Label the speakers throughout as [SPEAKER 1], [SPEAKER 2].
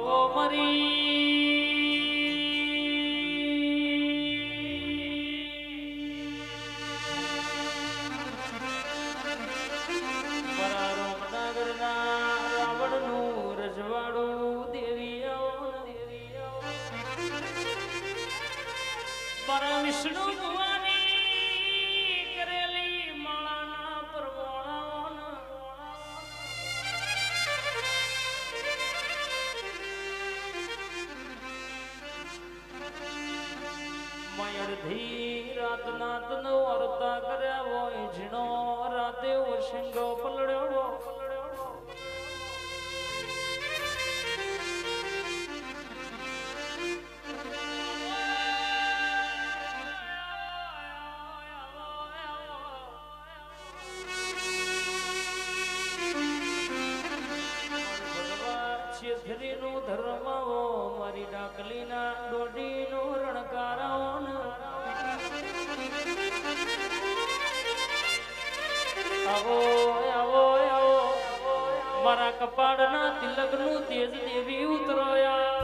[SPEAKER 1] આવો મરી વિષ્ણુ ભુવાની કરેલી માળાના પરવાળા અડધી રાતના તનો અર્તા કર્યા હોય ઝીણો રાતે ઓશંગો પલડ્યો નું ધર્માવો મારી ડાકલીના ડોડીનો રણકારાઓ આવો આવો આવો મારા કપાળના તિલકનું તેજ દેવી ઉતરોયા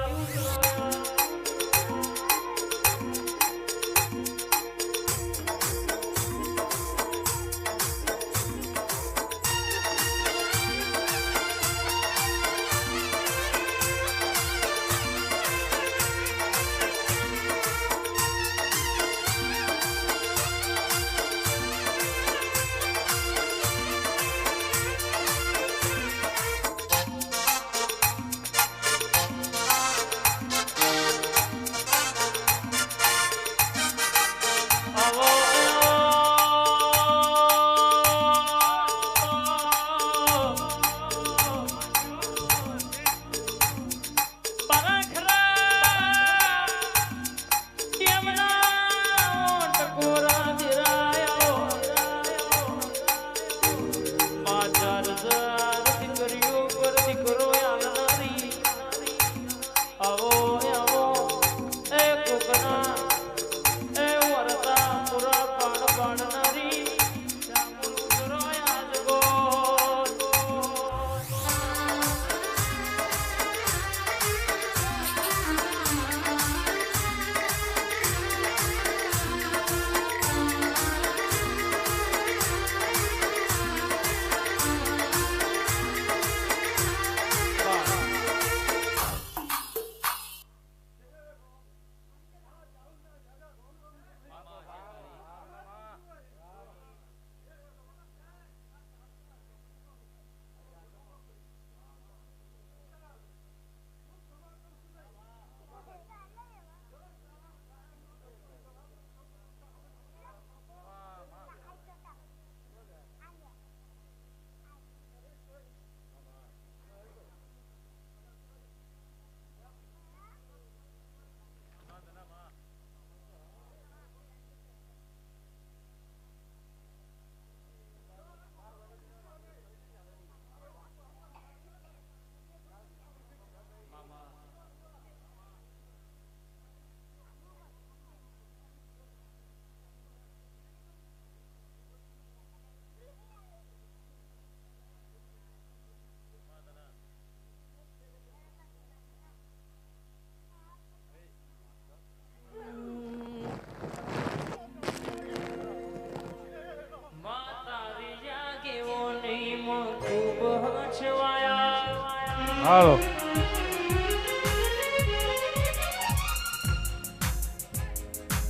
[SPEAKER 2] હાલો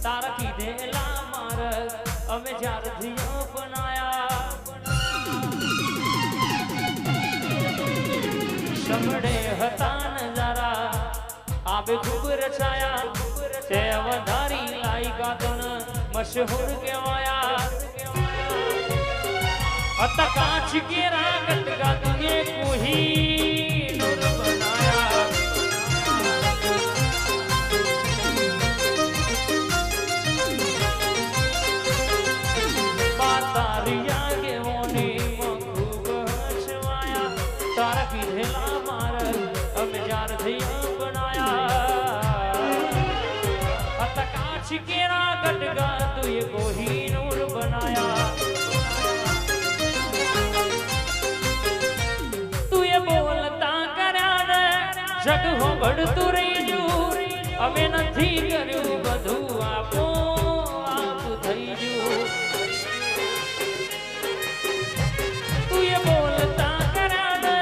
[SPEAKER 1] તારા કીધેલા મારગ અમે જ્યારથી અપનાયા સમડે હતા નજારા આબે ખૂબ રચાયા તે વધારી લાઈ ગાતન મશહૂર કહેવાયા અત કાચ કે રાગત ગાતુએ કોહી નૂર બનાયા બાતારિયા કે ઓની ખૂબ હસવાયા તારા કીધેલા મારગ અમે જ્યારથી બનાયા અત કાચ કે રાગત ગાતુએ કોહી નૂર બનાયા ભળતું રહી ગયું અમે નથી કર્યું બધું આપો આપ થઈ ગયું તું એ બોલતા કર્યા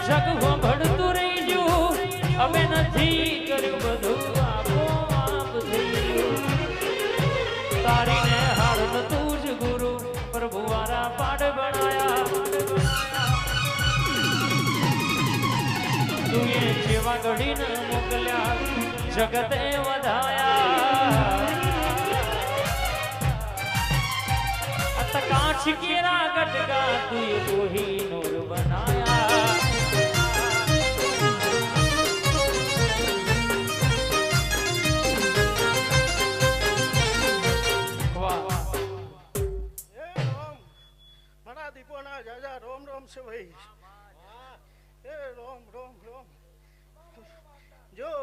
[SPEAKER 1] જગમાં ભળતું રહી ગયું અમે નથી કર્યું બધું આપો આપ થઈ ગયું તારીને હાર તું જ ગુરુ પ્રભુ વારા પાડ બનાયા તું એ જેવા ઘડીને મોકલ્યા જગતે વધાયા અત કાંચ કેરા ગટકા તું કોહી નૂર બનાયા
[SPEAKER 2] દીપોના જાજા રોમ રોમ છે ભાઈ એ રોમ રોમ રોમ જો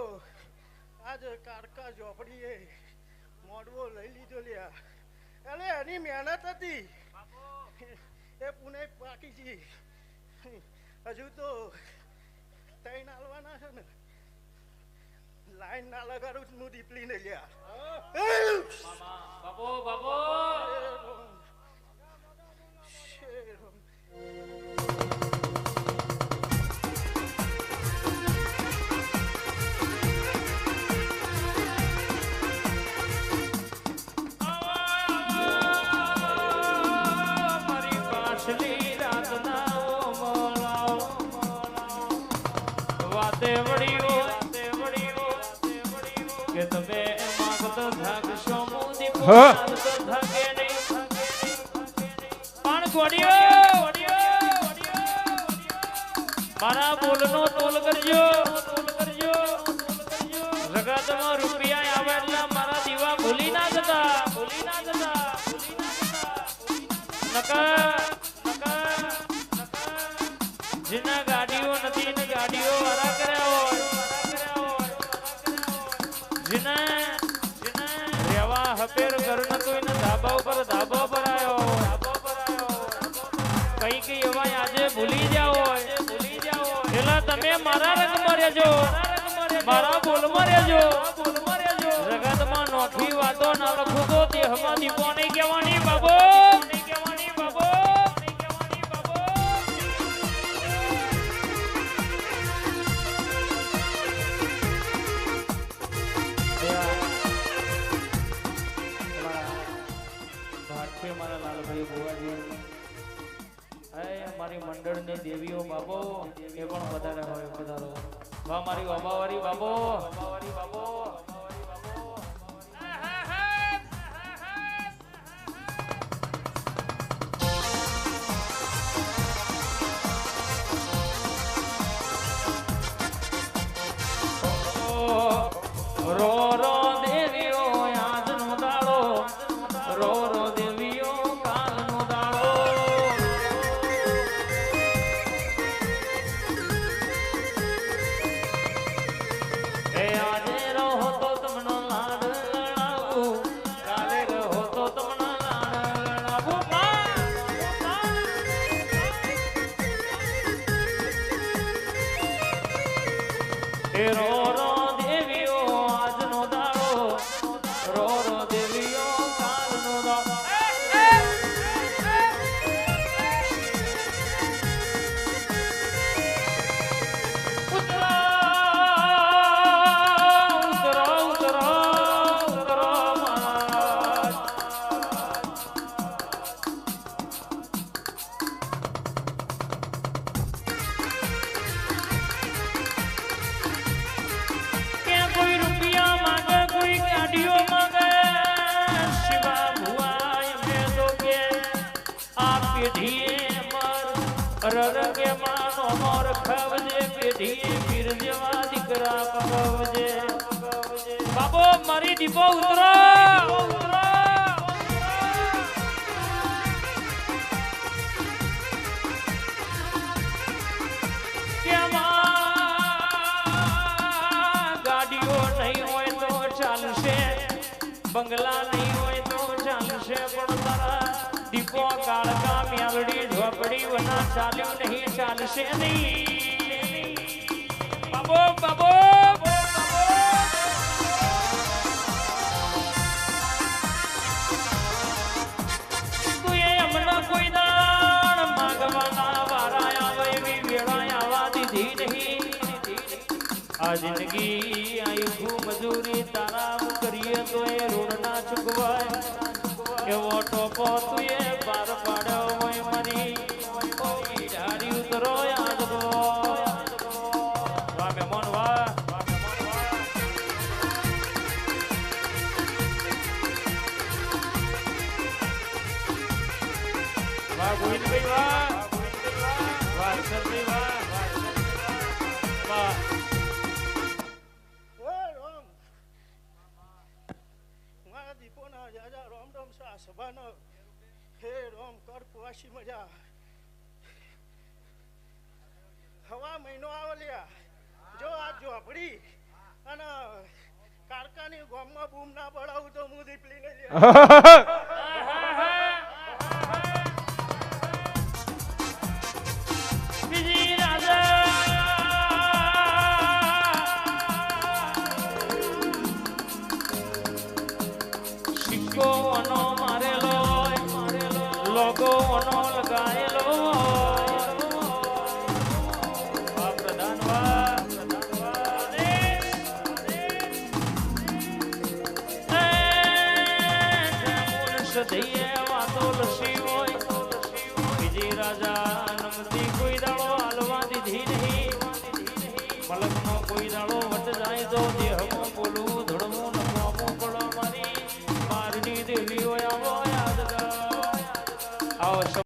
[SPEAKER 2] આજ કારકા ઝોપડીએ મોડવો લઈ લીધો લ્યા એટલે એની મહેનત હતી એ પુણે પાકી છી હજુ તો તૈન હાલવાના છે ને લાઈન ના લગાડું હું દીપલી ને લ્યા
[SPEAKER 1] બાબો બાબો કે તમે માગતો થાકશો મોદી થાકે નહીં પણ ગોડિયો મારા બોલનો તોલ કરજો જગતમાં રૂપિયા આવે એટલે મારા દીવા ભૂલી ના જતા નકા જેના ગાડીઓ નથી ને ગાડીઓ વાળા કર્યા હોય જેના રેવા હપેર ઘર નતું એને ધાબા ઉપર આવ્યો કઈ એવા આજે ભૂલી જાવ હોય પેલા તમે મારા રંગમાં રહેજો મારા બોલમાં રહેજો જગતમાં નોખી વાતો ના લખું તો દેહમાં દીપો નહીં કહેવાની બાબો મારા લાલભાઈ ભુવાજી મારી મંડળની દેવીઓ બાબો એ પણ વધારે હોય વધારો વાહ મારી અબાવારી બાબો રો રો દેવીઓ આજનો દાડો રો રો દેવીઓ કાલનો દાડો એ આજે રહો તો તમને લાડ લડાવું કાલે રહો તો તમને લાડ લડાવું એ રો રો દેવીઓ આજનો દાડો રો રો દેવીઓ કાલનો દાડો ઉતરો મહારાજ કે કોઈ રૂપિયા માંગે કોઈ ગાડીઓ માંગે શિવા ભુવા એમને તો કે આ પેઢીએ મર રરગે માનો મોર ખવજે પેઢીએ પીર જેવા દીકરા પગવજે બાબો મારી દીપો ઉતરો ગાડીઓ નહીં હોય તો ચાલશે બંગલા નહીં હોય તો ચાલશે પણ તારા દીપો કાળકા મેલડી ઝોપડી વના ચાલ્યું નહીં ચાલશે નહીં બાબો આ જિંદગી આયુ મજૂરી તારા કરીએ તો એ ઋણ ના ચૂકવાય એવો ટોપો તું એ પાર પાડ્યો હોય મારી ડારી ઉતરો યાદ વાહ મહેમાન વાહ વાહ ગોવિંદભાઈ વાહ વાહ સરભાઈ વાહ વાહ
[SPEAKER 2] એ રોમ મારા દીપોના જાજા રોમ રોમ સા સભાનો હે રોમ કર પુવાસી મજા હવા મહિનો આવલ્યા જો આ ઝોપડી અને કારકાની ગોમમાં બૂમ ના પડાવું તો હું દીપલીને લે
[SPEAKER 1] બીજી રાજા સિક્કો અનો મારેલો લોગો અનો લગાયેલો પ્રધાન સદૈયે વાતો લસી હોય બીજી રાજા નમતી કોઈ દાડો હાલવા દીધી નહીં મલકનો કોઈ દાડો વટ જાય તો દેહ